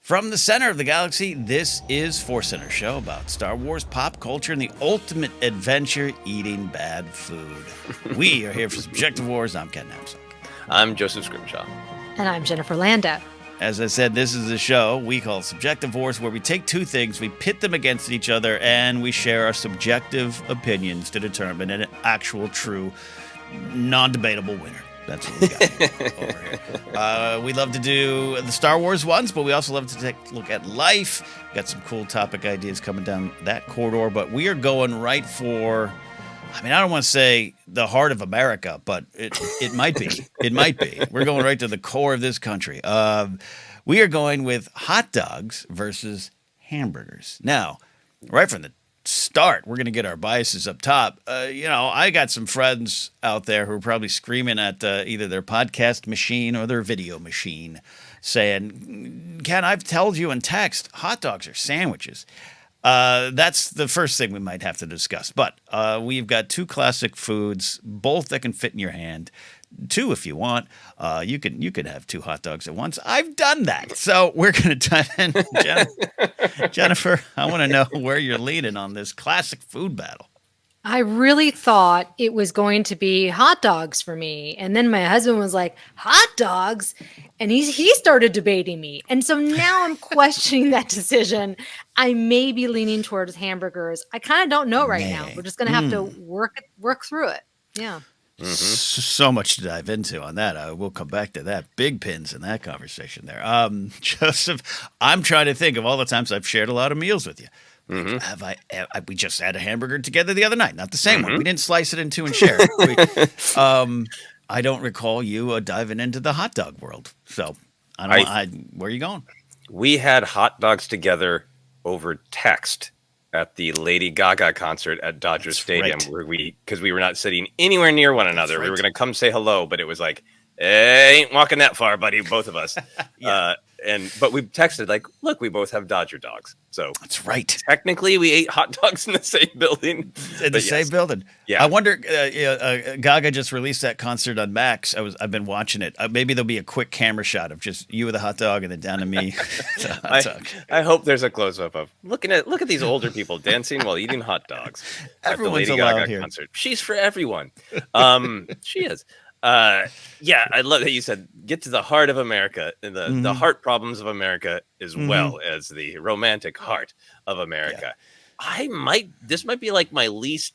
From the center of the galaxy, this is ForceCenter, show about Star Wars, pop culture, and the ultimate adventure eating bad food. We are here for Subjective Wars. I'm Ken Napzok. I'm Joseph Scrimshaw. And I'm Jennifer Landa. As I said, this is a show we call Subjective Wars, where we take two things, we pit them against each other, and we share our subjective opinions to determine an actual, true, non-debatable winner. That's what we got over here. We love to do the Star Wars ones, but we also love to take a look at life. Got some cool topic ideas coming down that corridor, but we are going right for, I don't want to say the heart of America, but it might be. It might be. We're going right to the core of this country. We are going with hot dogs versus hamburgers. Now, right from the start, we're going to get our biases up top. I got some friends out there who are probably screaming at either their podcast machine or their video machine saying, Ken, I've told you in text, hot dogs are sandwiches. That's the first thing we might have to discuss. But we've got two classic foods, both that can fit in your hand. Two, if you want. You can have two hot dogs at once. I've done that. So we're going to dive in. Jennifer, I want to know where you're leaning on this classic food battle. I really thought it was going to be hot dogs for me. And then my husband was like, hot dogs? And he started debating me. And so now I'm questioning that decision. I may be leaning towards hamburgers. I kind of don't know right now. We're just going to have to work through it. Yeah. Mm-hmm. So much to dive into on that. We'll come back to that. Big pins in that conversation there. Joseph, I'm trying to think of all the times I've shared a lot of meals with you. Mm-hmm. We just had a hamburger together the other night. Not the same one. We didn't slice it in two and share it. I don't recall you diving into the hot dog world. So where are you going? We had hot dogs together over text at the Lady Gaga concert at Dodger Stadium, right. because we were not sitting anywhere near one another. Right. We were going to come say hello, but it was like, ain't walking that far, buddy, both of us. Yeah. But we texted like, look, we both have Dodger dogs. So that's right. Technically, we ate hot dogs in the same building. In the same building. Yeah. I wonder. Gaga just released that concert on Max. I've been watching it. Maybe there'll be a quick camera shot of just you with a hot dog and then down to me. I hope there's a close up of look at these older people dancing while eating hot dogs at the Lady Gaga concert. She's for everyone. She is. I love that you said get to the heart of America, the heart problems of America as well as the romantic heart of America. Yeah. This might be like my least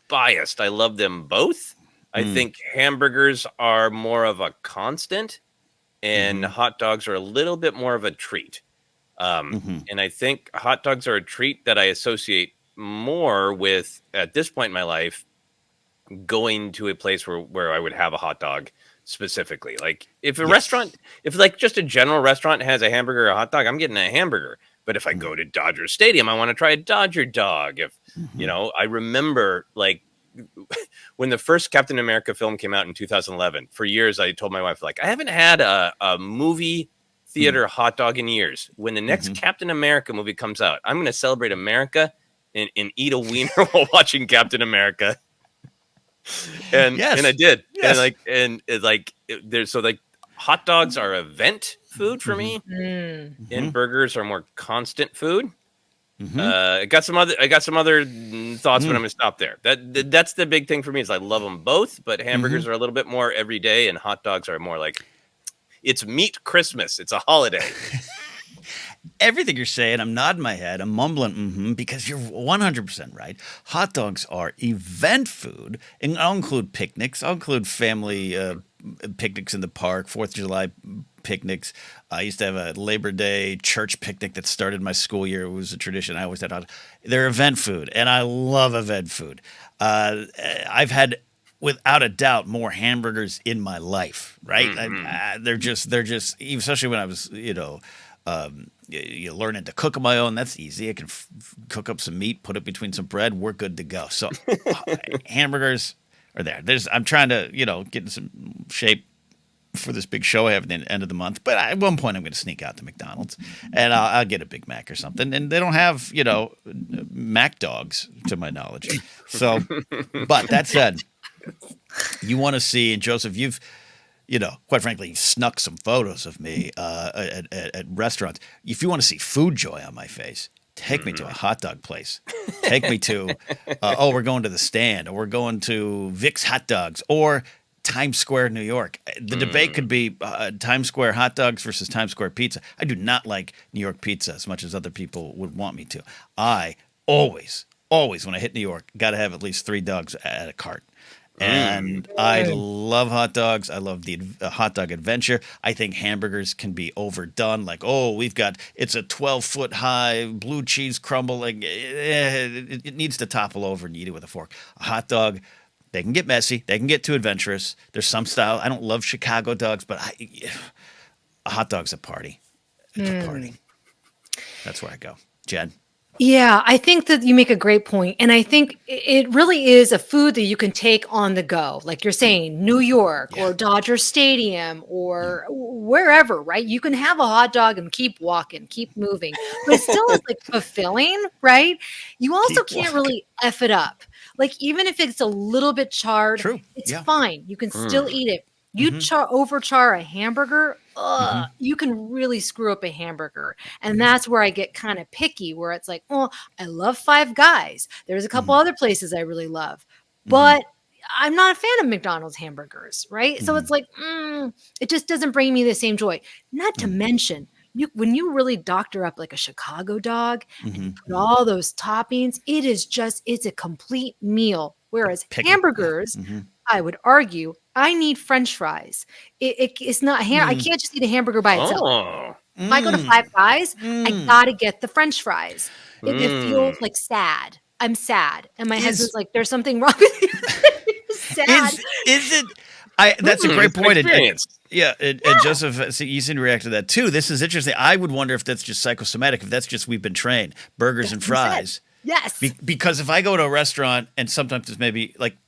biased. I love them both. I think hamburgers are more of a constant and hot dogs are a little bit more of a treat. And I think hot dogs are a treat that I associate more with at this point in my life going to a place where I would have a hot dog specifically. Like if a restaurant, if like just a general restaurant has a hamburger or a hot dog, I'm getting a hamburger. But if I go to Dodger Stadium, I want to try a Dodger dog. If I remember like when the first Captain America film came out in 2011, for years I told my wife, like, I haven't had a movie theater hot dog in years. When the next Captain America movie comes out, I'm going to celebrate America and eat a wiener while watching Captain America. And I did. Yes. And hot dogs are event food for me, and burgers are more constant food. I got some other thoughts, but I'm gonna stop there. That's the big thing for me is I love them both, but hamburgers are a little bit more every day, and hot dogs are more like it's meat Christmas. It's a holiday. Everything you're saying, I'm nodding my head, I'm mumbling, because you're 100% right. Hot dogs are event food, and I'll include picnics. I'll include family picnics in the park, 4th of July picnics. I used to have a Labor Day church picnic that started my school year. It was a tradition. I always had hot. They're event food, and I love event food. I've had, without a doubt, more hamburgers in my life, right? They're just, especially when I was, you learning to cook on my own. That's easy. I can cook up some meat, put it between some bread. We're good to go. So hamburgers are there. I'm trying to, get in some shape for this big show I have at the end of the month. But at one point, I'm going to sneak out to McDonald's and I'll get a Big Mac or something. And they don't have, Mac dogs, to my knowledge. So, but that said, you want to see, and Joseph, quite frankly, you've snuck some photos of me at restaurants. If you want to see food joy on my face, take me to a hot dog place. Take me to, we're going to the Stand, or we're going to Vic's Hot Dogs, or Times Square, New York. The debate could be Times Square hot dogs versus Times Square pizza. I do not like New York pizza as much as other people would want me to. I always, when I hit New York, got to have at least 3 dogs at a cart. And I love hot dogs. I love the hot dog adventure. I think hamburgers can be overdone. Like, it's a 12-foot high blue cheese crumble. Like, it needs to topple over and eat it with a fork. A hot dog, they can get messy. They can get too adventurous. There's some style. I don't love Chicago dogs, but a hot dog's a party. It's a party. That's where I go. Jen? Yeah, I think that you make a great point. And I think it really is a food that you can take on the go. Like you're saying, New York or Dodger Stadium or wherever, right? You can have a hot dog and keep walking, keep moving. But it still is like fulfilling, right? You also can't really F it up. Like even if it's a little bit charred, it's fine. You can still eat it. You overchar a hamburger, you can really screw up a hamburger. And that's where I get kind of picky, where it's like, I love Five Guys. There's a couple other places I really love. But I'm not a fan of McDonald's hamburgers, right? So it's like, it just doesn't bring me the same joy. Not to mention, when you really doctor up like a Chicago dog and you put all those toppings, it's a complete meal. Whereas hamburgers, I would argue, I need French fries. It's not I can't just eat a hamburger by itself. If I go to Five Guys, I gotta get the French fries. It feels like sad. I'm sad, and my husband's like, "There's something wrong with you." Sad. Is it? That's a great point. And Joseph, you seem to react to that too. This is interesting. I would wonder if that's just psychosomatic. If that's just we've been trained, burgers and fries. Yes. Because if I go to a restaurant, and sometimes it's maybe like,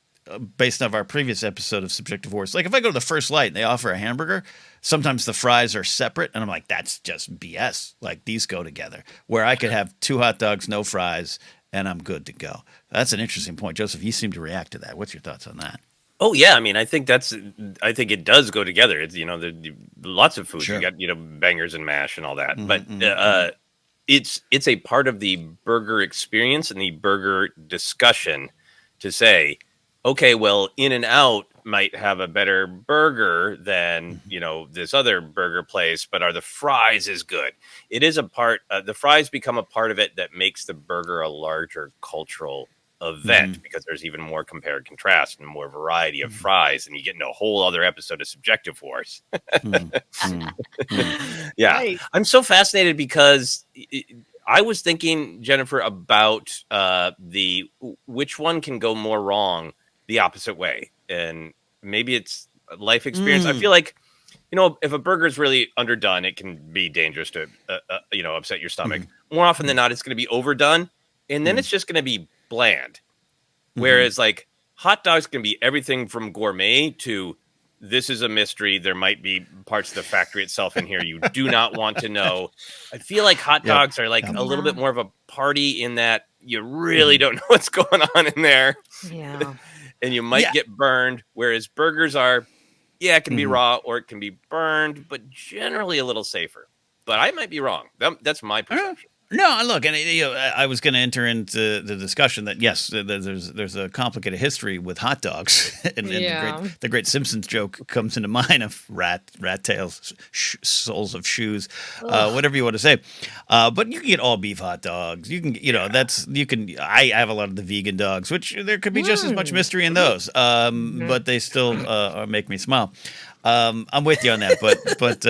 based on our previous episode of Subjective Horse, like if I go to the First Light and they offer a hamburger, sometimes the fries are separate, and I'm like, that's just BS. Like these go together. Where I could have 2 hot dogs, no fries, and I'm good to go. That's an interesting point, Joseph. You seem to react to that. What's your thoughts on that? Oh yeah, I mean, I think it does go together. It's lots of food. Sure. You got bangers and mash and all that, but it's a part of the burger experience and the burger discussion to say, okay, well, In-N-Out might have a better burger than, this other burger place, but are the fries as good? It is a part, the fries become a part of it that makes the burger a larger cultural event because there's even more compare and contrast and more variety of fries, and you get into a whole other episode of Subjective Force. Yeah. Right. I'm so fascinated because I was thinking, Jennifer, about which one can go more wrong the opposite way. And maybe it's life experience. I feel like, if a burger is really underdone, it can be dangerous to, upset your stomach. More often than not, it's going to be overdone. And then it's just going to be bland. Whereas like hot dogs can be everything from gourmet to this is a mystery. There might be parts of the factory itself in here you do not want to know. I feel like hot dogs are like a little bit more of a party in that you really don't know what's going on in there. Yeah. And you might get burned, whereas burgers are, it can be raw or it can be burned, but generally a little safer. But I might be wrong. That's my perception. No, look, and I was going to enter into the discussion that yes, there's a complicated history with hot dogs, and the great Simpsons joke comes into mind of rat tails, soles of shoes, whatever you want to say. But you can get all beef hot dogs. You can, I have a lot of the vegan dogs, which there could be just as much mystery in those, but they still make me smile. I'm with you on that, but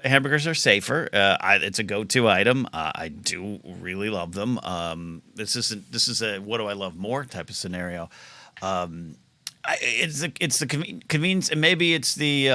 hamburgers are safer. It's a go-to item. I do really love them. This is a what do I love more type of scenario. It's the convenience, and maybe it's the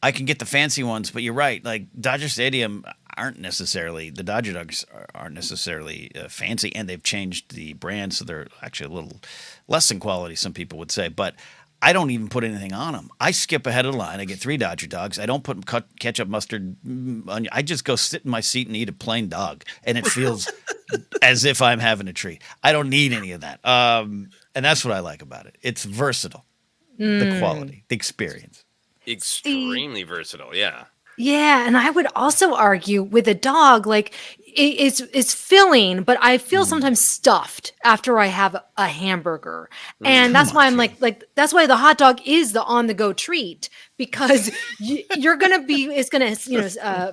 I can get the fancy ones, but you're right. Like Dodger Stadium the Dodger Dogs aren't necessarily fancy, and they've changed the brand, so they're actually a little less in quality, some people would say, but I don't even put anything on them. I skip ahead of the line. I get 3 Dodger Dogs. I don't put ketchup, mustard, onion. I just go sit in my seat and eat a plain dog, and it feels as if I'm having a treat. I don't need any of that, and that's what I like about it. It's versatile. the Mm. quality, the experience. See, Extremely versatile. Yeah. yeah, and I would also argue with a dog, like it's filling, but I feel Mm. sometimes stuffed after I have a hamburger, and Too that's why much, I'm yeah. like that's why the hot dog is the on the go treat because you're gonna be it's gonna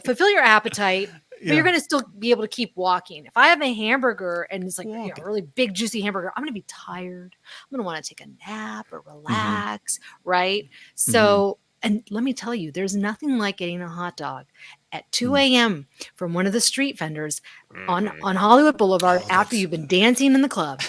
fulfill your appetite. But you're Yeah. gonna still be able to keep walking. If I have a hamburger and it's like a Walking. really big juicy hamburger, I'm gonna be tired. I'm gonna want to take a nap or Mm-hmm. relax, right? Mm-hmm. So and let me tell you, there's nothing like getting a hot dog at 2 Mm. a.m. from one of the street vendors Mm-hmm. on Hollywood Boulevard Oh, after that's you've been dancing in the club.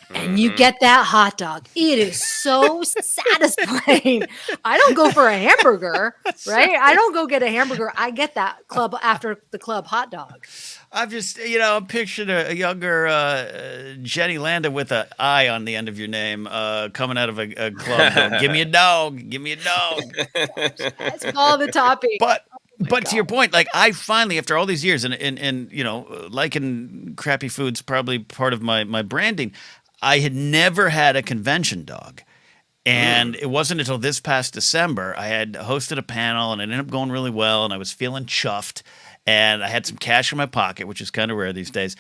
And you Mm-hmm. get that hot dog. It is so satisfying. I don't go for a hamburger, right? I don't go get a hamburger. I get that club after the club hot dog. I'm just, I'm picturing a younger Jenny Landa with an I on the end of your name coming out of a club going, give me a dog, give me a dog. That's all the topic. But My but to your God. point, like I finally, after all these years, and liking crappy food's probably part of my branding. I had never had a convention dog. And Mm. it wasn't until this past December I had hosted a panel and it ended up going really well and I was feeling chuffed and I had some cash in my pocket, which is kind of rare these days.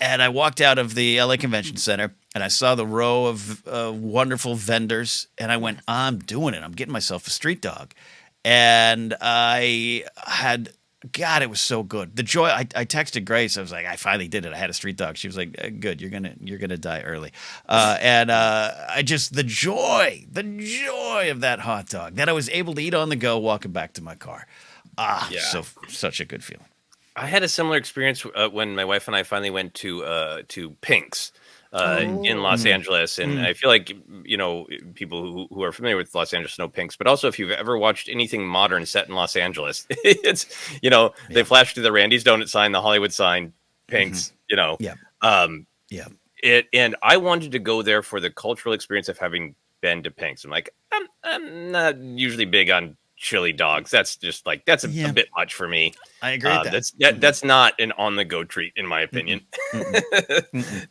And I walked out of the LA Convention Center and I saw the row of wonderful vendors and I went, I'm doing it. I'm getting myself a street dog. And I had, God, it was so good. The joy. I texted Grace. I was like, I finally did it. I had a street dog. She was like, good. You're gonna die early. And I just the joy of that hot dog that I was able to eat on the go walking back to my car. Yeah. Such a good feeling. I had a similar experience when my wife and I finally went to Pink's in Los Oh. Angeles, and I feel like people who are familiar with Los Angeles know Pink's, but also if you've ever watched anything modern set in Los Angeles, it's they flash through the Randy's Donut sign, the Hollywood sign, Pink's, Yeah. um, Yeah. and I wanted to go there for the cultural experience of having been to Pink's. I'm like, I'm not usually big on chili dogs. That's just like a bit much for me. I agree with that. That's not an on the go treat in my opinion.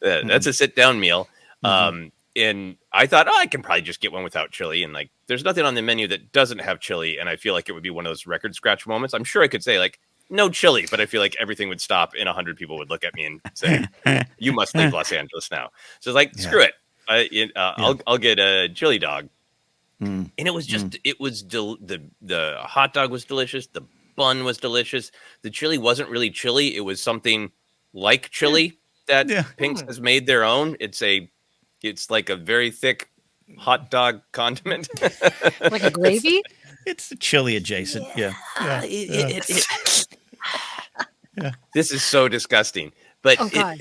That's a sit down meal. And I thought, I can probably just get one without chili. And like, there's nothing on the menu that doesn't have chili. And I feel like it would be one of those record scratch moments. I'm sure I could say like, no chili, but I feel like everything would stop and 100 people would look at me and say, you must leave Los Angeles now. So it's like, screw it. I'll get a chili dog. And it was just, the hot dog was delicious. The bun was delicious. The chili wasn't really chili. It was something like chili that Pink's has made their own. It's like a very thick hot dog condiment. Like a gravy? It's chili adjacent. Yeah. This is so disgusting, but Oh God.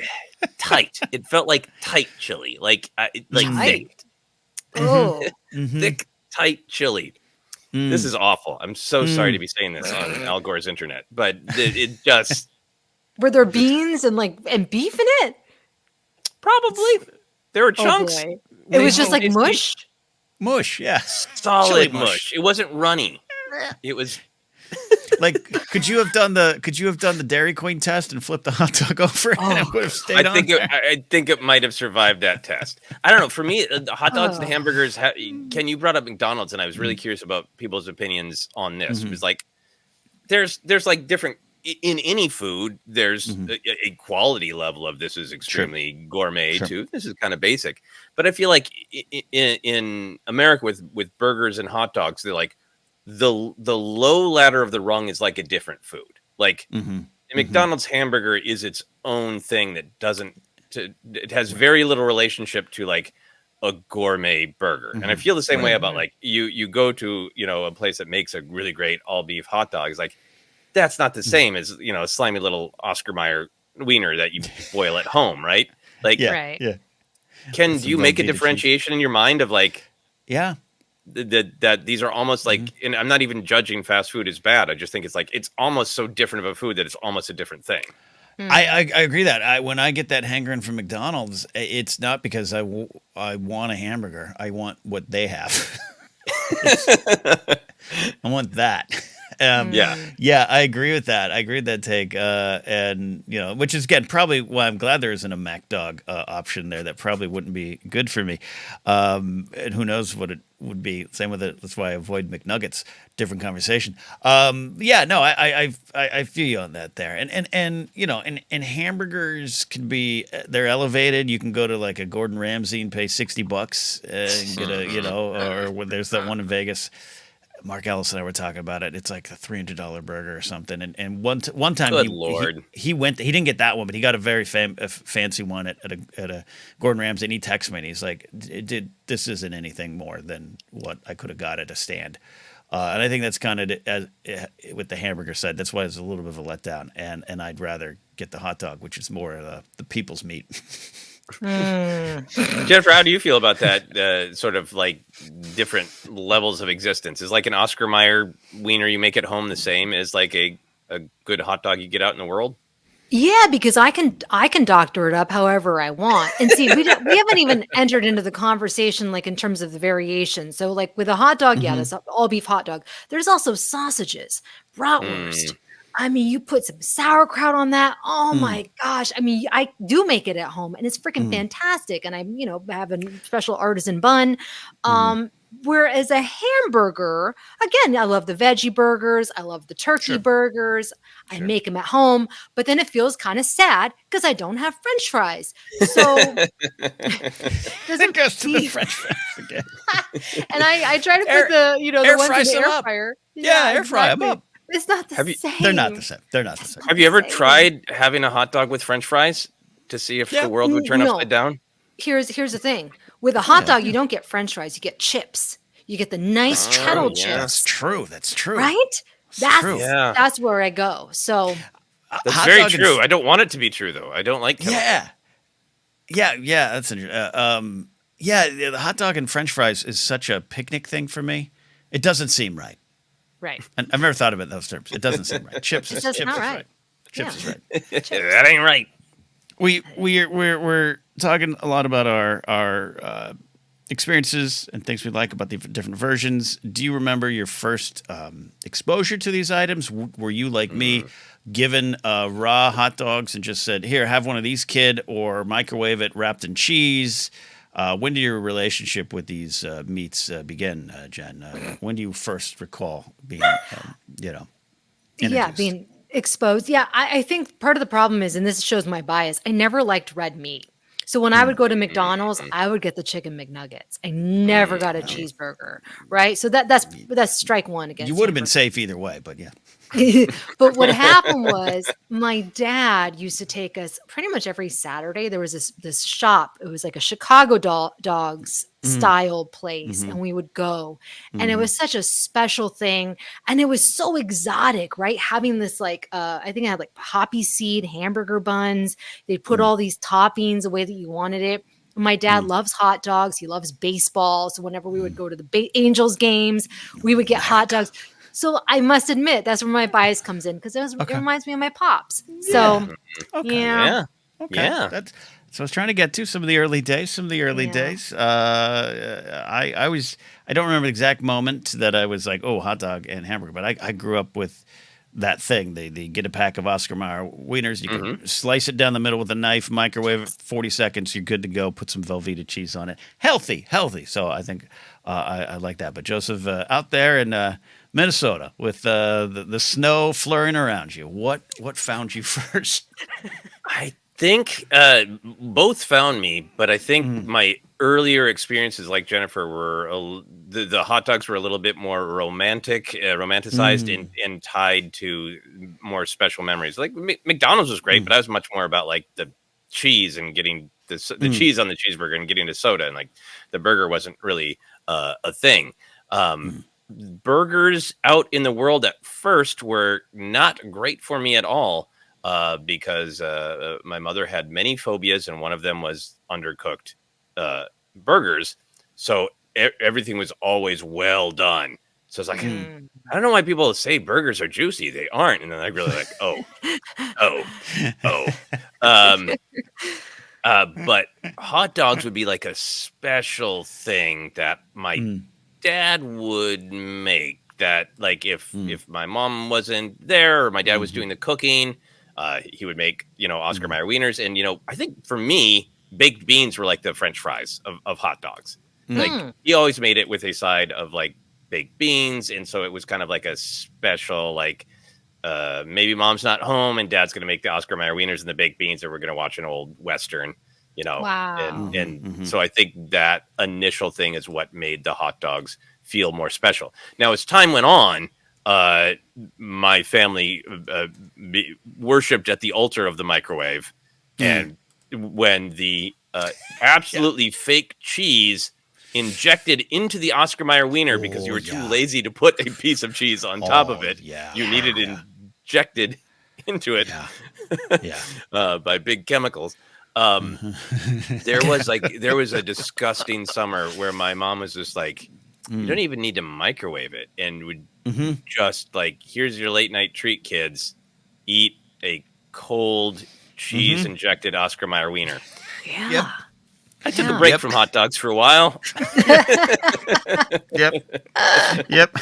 tight. It felt like tight chili, like thick. Oh. Thick, tight chili. This is awful. I'm so sorry to be saying this on Al Gore's internet, but it just Were there beans and beef in it? probably there were chunks. Oh boy. It was just like mush. Mush. Yeah. Solid Chili mush. It wasn't runny. It was Like, could you have done the Dairy Queen test and flipped the hot dog over and it would have stayed on? I think it might have survived that test. I don't know. For me, the hot dogs and hamburgers. Ken, you brought up McDonald's, and I was really curious about people's opinions on this. It was like there's like different in any food. There's a quality level of this is extremely gourmet too. This is kind of basic, but I feel like in America with burgers and hot dogs, they're like the low ladder of the rung is like a different food. Like McDonald's hamburger is its own thing that it has very little relationship to like a gourmet burger. And I feel the same way about like you go to, a place that makes a really great all beef hot dog. It's like, that's not the same as, a slimy little Oscar Mayer wiener that you boil at home. Right. Like, Right. Yeah. do you make a differentiation in your mind of like, Yeah. that these are almost like, and I'm not even judging fast food as bad. I just think it's like, it's almost so different of a food that it's almost a different thing. I agree that when I get that hankering from McDonald's, it's not because I want a hamburger. I want what they have. I want that. Yeah, I agree with that. I agree with that take. And, which is, again, probably why I'm glad there isn't a Mac Dog option there. That probably wouldn't be good for me. And who knows what it would be. Same with it. That's why I avoid McNuggets. Different conversation. I feel you on that there. And hamburgers can be, they're elevated. You can go to like a Gordon Ramsay and pay $60 and get or there's that one in Vegas. Mark Ellis and I were talking about it. It's like a $300 burger or something. And one time he went. He didn't get that one, but he got a very fancy one at a Gordon Ramsay. And he texted me and he's like, "This isn't anything more than what I could have got at a stand." And I think that's kind of with the hamburger side. That's why it's a little bit of a letdown. And I'd rather get the hot dog, which is more the people's meat. Jennifer, how do you feel about that sort of like different levels of existence? Is like an Oscar Mayer wiener you make at home the same as like a good hot dog you get out in the world? Yeah, because I can doctor it up however I want. And see, we haven't even entered into the conversation like in terms of the variation. So like with a hot dog, yeah, that's all beef hot dog. There's also sausages, bratwurst. I mean, you put some sauerkraut on that. Oh my gosh. I mean, I do make it at home and it's freaking fantastic. And I, have a special artisan bun. Whereas a hamburger, again, I love the veggie burgers. I love the turkey burgers. I make them at home, but then it feels kind of sad because I don't have French fries. So it goes to the French fries again. And I try to put the ones in the air fryer. Yeah, air fry them up. It's not the same. They're not the same. Have you ever tried having a hot dog with French fries to see if the world would turn upside down? Here's the thing. With a hot dog, you don't get French fries. You get chips. You get the nice cheddar chips. That's true. Right? That's where I go. So that's very true. I don't want it to be true though. I don't like kettle. Yeah. That's interesting. The hot dog and French fries is such a picnic thing for me. It doesn't seem right. Right. And I've never thought of it in those terms. It doesn't seem right. Chips is right. Chips is right. That ain't right. We're talking a lot about our experiences and things we like about the different versions. Do you remember your first exposure to these items? Were you like me, given raw hot dogs and just said, "Here, have one of these, kid," or microwave it wrapped in cheese? When did your relationship with these meats begin, Jen? When do you first recall being, introduced? Being exposed. Yeah, I think part of the problem is, and this shows my bias, I never liked red meat. So when I would go to McDonald's, I would get the chicken McNuggets. I never got a cheeseburger, right? So that's strike one against you. Would have been safe either way, but yeah. But what happened was my dad used to take us pretty much every Saturday. There was this shop. It was like a Chicago dogs style place. And we would go and it was such a special thing. And it was so exotic, right? Having this like, I think I had like poppy seed hamburger buns. They'd put all these toppings the way that you wanted it. My dad loves hot dogs. He loves baseball. So whenever we would go to the Angels games, we would get hot dogs. So I must admit, that's where my bias comes in because it reminds me of my pops. So, Okay. That's so I was trying to get to some of the early days. I don't remember the exact moment that I was like, oh, hot dog and hamburger, but I grew up with that thing. They get a pack of Oscar Mayer wieners. You can slice it down the middle with a knife, microwave it 40 seconds. You're good to go. Put some Velveeta cheese on it. Healthy. So I think I like that. But Joseph, out there in Minnesota with the snow flurrying around you, what found you first? I think both found me, but I think my earlier experiences, like Jennifer, were the hot dogs were a little bit more romanticized and tied to more special memories. Like McDonald's was great, but I was much more about like the cheese and getting the cheese on the cheeseburger and getting the soda, and like the burger wasn't really a thing. Burgers out in the world at first were not great for me at all. Because my mother had many phobias, and one of them was undercooked burgers. So everything was always well done. So it's like, I don't know why people say burgers are juicy. They aren't. And then I really like, but hot dogs would be like a special thing that my dad would make that like if my mom wasn't there or my dad was doing the cooking, he would make, Oscar Mayer wieners. And, I think for me, baked beans were like the French fries of hot dogs. Like he always made it with a side of like baked beans. And so it was kind of like a special, like maybe mom's not home and dad's going to make the Oscar Mayer wieners and the baked beans, or we're going to watch an old Western, Wow. And so I think that initial thing is what made the hot dogs feel more special. Now, as time went on, my family worshipped at the altar of the microwave. And when the absolutely fake cheese injected into the Oscar Mayer wiener because you were too lazy to put a piece of cheese on top of it, you needed injected into it by big chemicals. There was a disgusting summer where my mom was just like, you don't even need to microwave it, and would just like, here's your late night treat, kids, eat a cold cheese injected Oscar Mayer wiener. Yeah. Yep. I took a break from hot dogs for a while. Yep.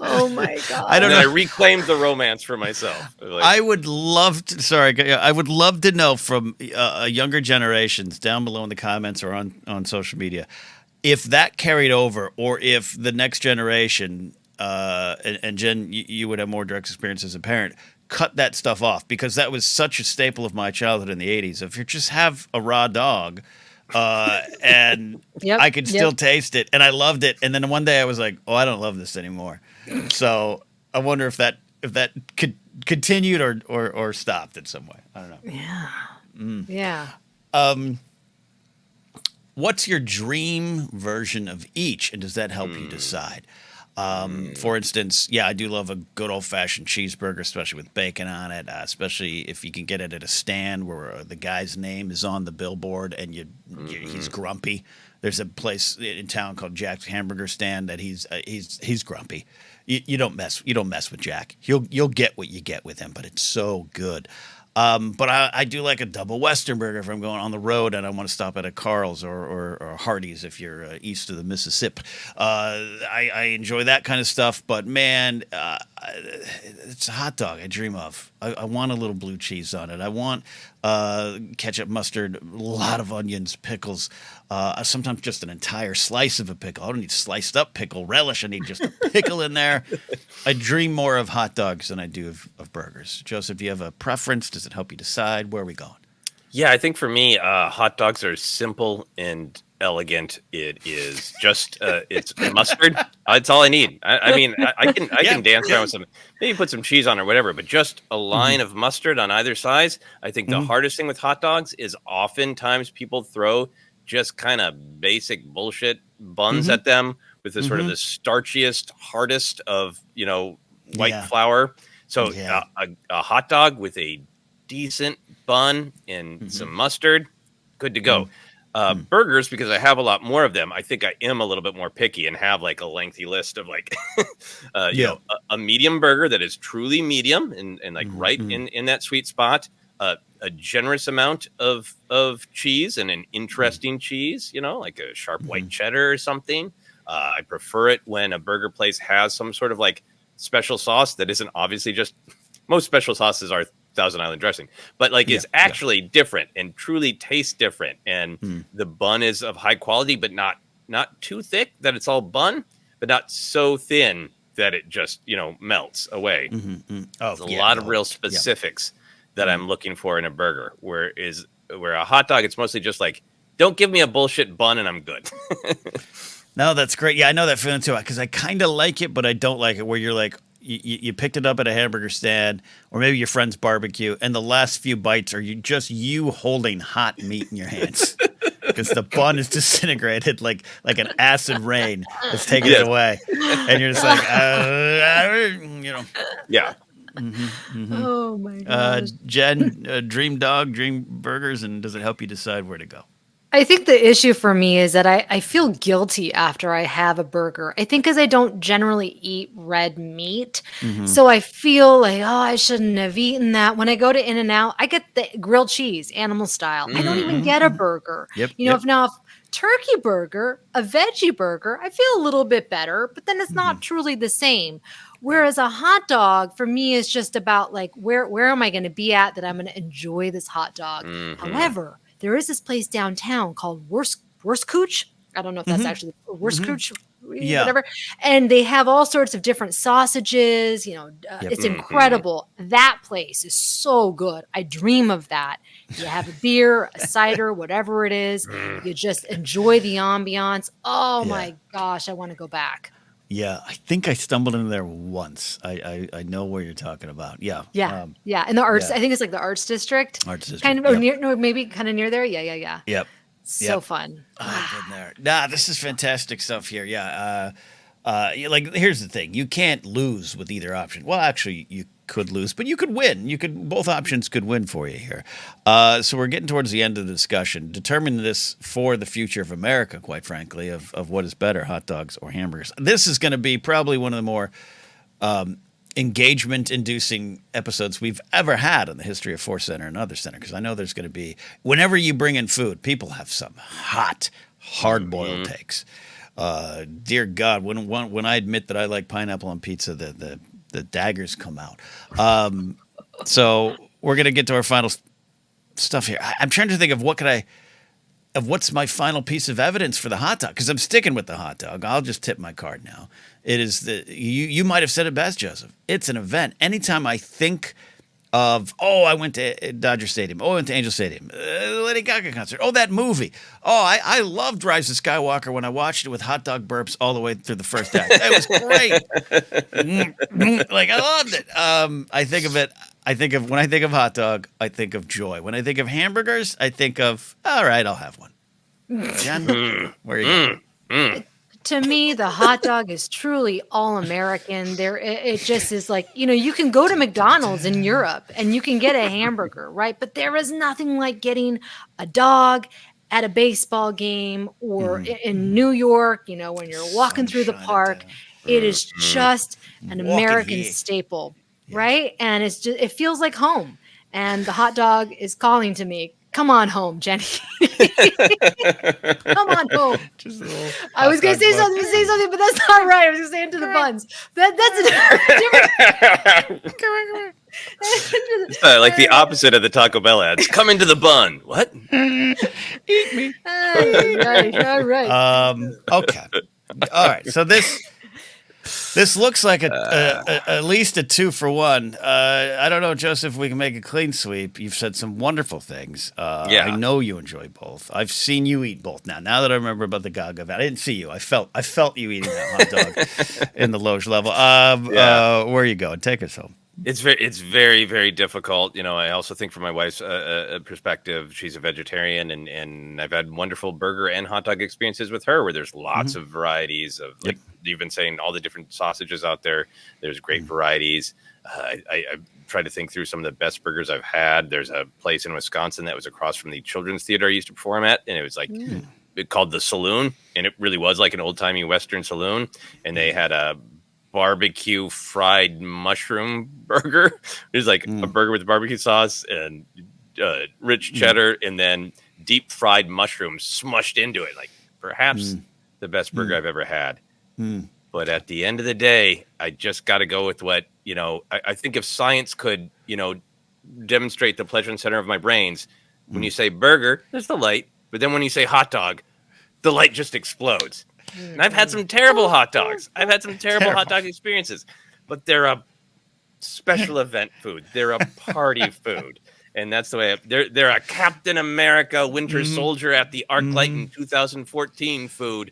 Oh my God. I reclaimed the romance for myself. Like, I would love to know from younger generations down below in the comments or on social media if that carried over, or if the next generation, and Jen, you would have more direct experience as a parent, cut that stuff off, because that was such a staple of my childhood in the 80s. If you just have a raw dog, and I could still taste it, and I loved it, and then one day I was like, oh, I don't love this anymore. So I wonder if that could continued or stopped in some way. I don't know. Yeah. What's your dream version of each, and does that help you decide? For instance, I do love a good old-fashioned cheeseburger, especially with bacon on it, especially if you can get it at a stand where the guy's name is on the billboard and he's grumpy. There's a place in town called Jack's Hamburger Stand that he's grumpy. You don't mess with Jack. You'll get what you get with him, but it's so good. But I do like a double Western burger if I'm going on the road and I want to stop at a Carl's or Hardee's if you're east of the Mississippi. I enjoy that kind of stuff. But, man, it's a hot dog I dream of. I want a little blue cheese on it. I want ketchup, mustard, a lot of onions, pickles, sometimes just an entire slice of a pickle. I don't need sliced up pickle relish. I need just a pickle in there. I dream more of hot dogs than I do of burgers. Joseph, do you have a preference? Does it help you decide? Where are we going? Yeah, I think for me, hot dogs are simple and elegant. It is just it's mustard. That's all I need. I mean, I can dance around with some, maybe put some cheese on or whatever, but just a line of mustard on either side. I think the hardest thing with hot dogs is oftentimes people throw just kind of basic bullshit buns at them with the sort of the starchiest, hardest of white flour. So a hot dog with a decent bun and some mustard, good to go. Burgers, because I have a lot more of them, I think I am a little bit more picky and have like a lengthy list of like a medium burger that is truly medium and like right in that sweet spot, a generous amount of cheese and an interesting cheese, like a sharp white cheddar or something. I prefer it when a burger place has some sort of like special sauce that isn't obviously just, most special sauces are Thousand Island dressing, but like is actually different and truly tastes different. And the bun is of high quality, but not too thick that it's all bun, but not so thin that it just, melts away. There's a lot of real specifics that I'm looking for in a burger, where a hot dog, it's mostly just like, don't give me a bullshit bun and I'm good. No, that's great. Yeah, I know that feeling too, because I kind of like it, but I don't like it where you're like, you picked it up at a hamburger stand or maybe your friend's barbecue, and the last few bites are you holding hot meat in your hands because the bun is disintegrated like an acid rain that's taking it away, and you're just like, Yeah. Oh my gosh. Jen, dream dog, dream burgers, and does it help you decide where to go? I think the issue for me is that I feel guilty after I have a burger. I think because I don't generally eat red meat. So I feel like, I shouldn't have eaten that. When I go to In-N-Out, I get the grilled cheese, animal style. I don't even get a burger. If turkey burger, a veggie burger, I feel a little bit better, but then it's not truly the same. Whereas a hot dog for me is just about like, where am I going to be at that I'm going to enjoy this hot dog? However, there is this place downtown called Wurstkuch. I don't know if that's actually Wurstkuch, whatever. And they have all sorts of different sausages. It's incredible. That place is so good. I dream of that. You have a beer, a cider, whatever it is. You just enjoy the ambiance. Oh my gosh, I want to go back. Yeah, I think I stumbled into there once. I know where you're talking about. Yeah. And the arts, I think it's like the Arts District. Kind of, or near, no, maybe kind of near there. Yeah. Yep. So fun. I've been there. Nah, this is fantastic stuff here. Yeah. Like, here's the thing. You can't lose with either option. Well, actually, you could lose, but you could win. Both options could win for you here. So we're getting towards the end of the discussion. Determining this for the future of America, quite frankly, of what is better, hot dogs or hamburgers. This is going to be probably one of the more engagement-inducing episodes we've ever had in the history of ForceCenter and other center, because I know there's going to be, whenever you bring in food, people have some hot, hard-boiled takes. Dear God, when I admit that I like pineapple on pizza, the daggers come out. So we're going to get to our final stuff here. I'm trying to think of what's my final piece of evidence for the hot dog, because I'm sticking with the hot dog. I'll just tip my card now. It is you might have said it best, Joseph. It's an event. Anytime I think of, I went to Dodger Stadium. I went to Angel Stadium. Lady Gaga concert. that movie. I loved Rise of Skywalker when I watched it with hot dog burps all the way through the first act. It was great. Like, I loved it. When I think of hot dog, I think of joy. When I think of hamburgers, I think of, all right, I'll have one. Jen, where are you going? To me, the hot dog is truly all American. It just is like, you can go to McDonald's in Europe and you can get a hamburger, right? But there is nothing like getting a dog at a baseball game or in New York, when you're walking through the park. It is just an American staple, right? And it feels like home. And the hot dog is calling to me. Come on home, Jenny. Come on home. I was going to say something, but that's not right. I was going to say into the buns. That's a different. It's like the opposite of the Taco Bell ads. Come into the bun. What? Eat me. All right. Okay. All right. So this looks like at least a 2-for-1. I don't know, Joseph, if we can make a clean sweep. You've said some wonderful things. I know you enjoy both. I've seen you eat both now. Now that I remember about the Gaga event, I didn't see you. I felt you eating that hot dog in the Loge level. Where are you going? Take us home. It's very, very difficult. I also think from my wife's perspective, she's a vegetarian, and I've had wonderful burger and hot dog experiences with her, where there's lots of varieties of, like you've been saying, all the different sausages out there. There's great varieties. I tried to think through some of the best burgers I've had. There's a place in Wisconsin that was across from the children's theater I used to perform at, and it was like called the Saloon, and it really was like an old timey Western saloon, and they had a barbecue fried mushroom burger. It was like a burger with barbecue sauce and rich cheddar and then deep fried mushrooms smushed into it. Like perhaps the best burger I've ever had. But at the end of the day, I just got to go with what, I think if science could, demonstrate the pleasure and center of my brains, when you say burger, there's the light. But then when you say hot dog, the light just explodes. And I've had some terrible hot dogs. I've had some terrible hot dog experiences, but they're a special event food. They're a party food. And that's the way they're a Captain America Winter Soldier at the ArcLight in 2014 food.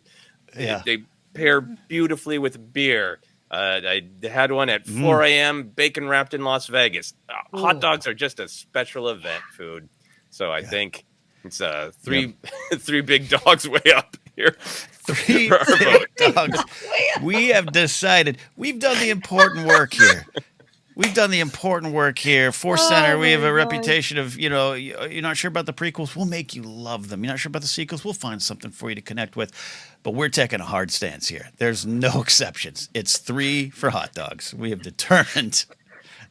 Yeah. They pair beautifully with beer. I had one at 4 a.m. bacon wrapped in Las Vegas. Hot dogs are just a special event food. So I think it's three big dogs way up here. 3 big dogs. We have decided we've done the important work here. ForceCenter, we have a reputation of, you're not sure about the prequels, we'll make you love them. You're not sure about the sequels, we'll find something for you to connect with. But we're taking a hard stance here. There's no exceptions. It's 3 for hot dogs. We have determined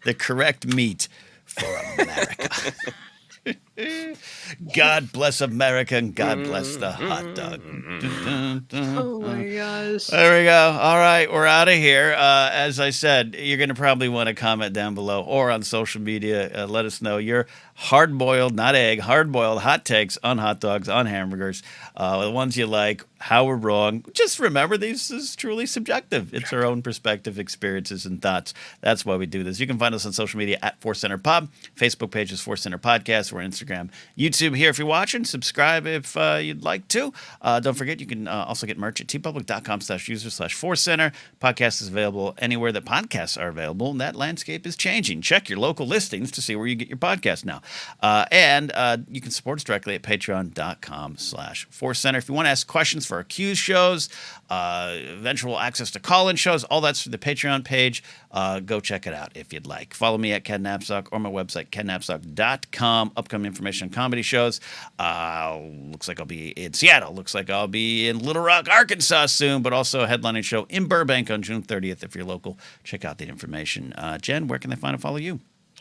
the correct meat for America. God bless America and God bless the hot dog. Oh my gosh. There we go. All right, we're out of here. As I said, you're going to probably want to comment down below or on social media. Let us know your hard-boiled, not egg, hard-boiled hot takes on hot dogs, on hamburgers, the ones you like, how we're wrong. Just remember, this is truly subjective. It's our own perspective, experiences, and thoughts. That's why we do this. You can find us on social media at ForceCenter Pod. Facebook page is ForceCenter Podcast. We're on Instagram, YouTube here if you're watching. Subscribe if you'd like to. Don't forget, you can also get merch at tpublic.com/user/ForceCenter. Podcast is available anywhere that podcasts are available, and that landscape is changing. Check your local listings to see where you get your podcast now. And you can support us directly at patreon.com/ForceCenter. If you want to ask questions for our Q's shows, eventual access to call-in shows, all that's through the Patreon page. Go check it out if you'd like. Follow me at Ken Napzok or my website, kennapzok.com. Upcoming information on comedy shows. Looks like I'll be in Seattle. Looks like I'll be in Little Rock, Arkansas soon, but also a headlining show in Burbank on June 30th. If you're local, check out the information. Jen, where can they find and follow you?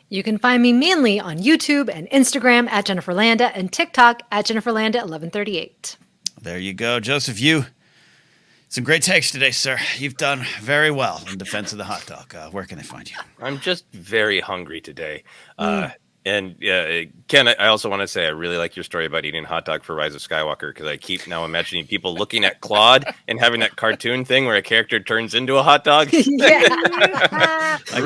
You can find me mainly on YouTube and Instagram at Jennifer Landa and TikTok at Jennifer Landa 1138. There you go. Joseph, some great takes today, sir. You've done very well in defense of the hot dog. Where can they find you? I'm just very hungry today. And Ken, I also want to say I really like your story about eating hot dog for Rise of Skywalker, because I keep now imagining people looking at Claude and having that cartoon thing where a character turns into a hot dog. Yeah. Like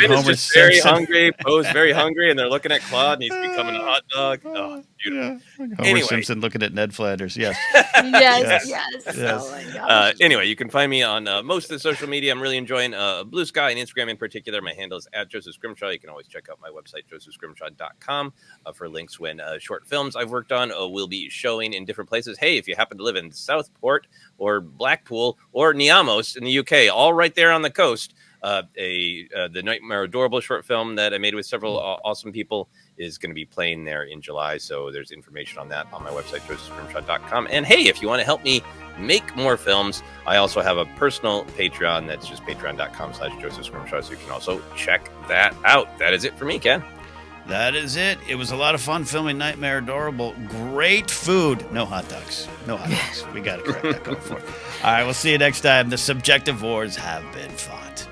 Finn is Homer just very Simpson. hungry, Poe's very hungry, and they're looking at Claude, and he's becoming a hot dog. Oh, beautiful. Homer Anyway. Simpson looking at Ned Flanders. Yes. Yes. Yes. Oh my gosh. Anyway, you can find me on most of the social media. I'm really enjoying Blue Sky and Instagram in particular. My handle is at Joseph Scrimshaw. You can always check out my website, josephscrimshaw.com, for links when short films I've worked on will be showing in different places. Hey, if you happen to live in Southport or Blackpool or Niamos in the UK, all right there on the coast, the Nightmare Adorable short film that I made with several awesome people is going to be playing there in July. So there's information on that on my website, josephscrimshaw.com. And hey, if you want to help me make more films, I also have a personal Patreon. That's just patreon.com/Joseph Scrimshaw. So you can also check that out. That is it for me, Ken. That is it. It was a lot of fun filming Nightmare Adorable. Great food. No hot dogs. No hot dogs. We got to correct that going forward. All right, we'll see you next time. The subjective wars have been fought.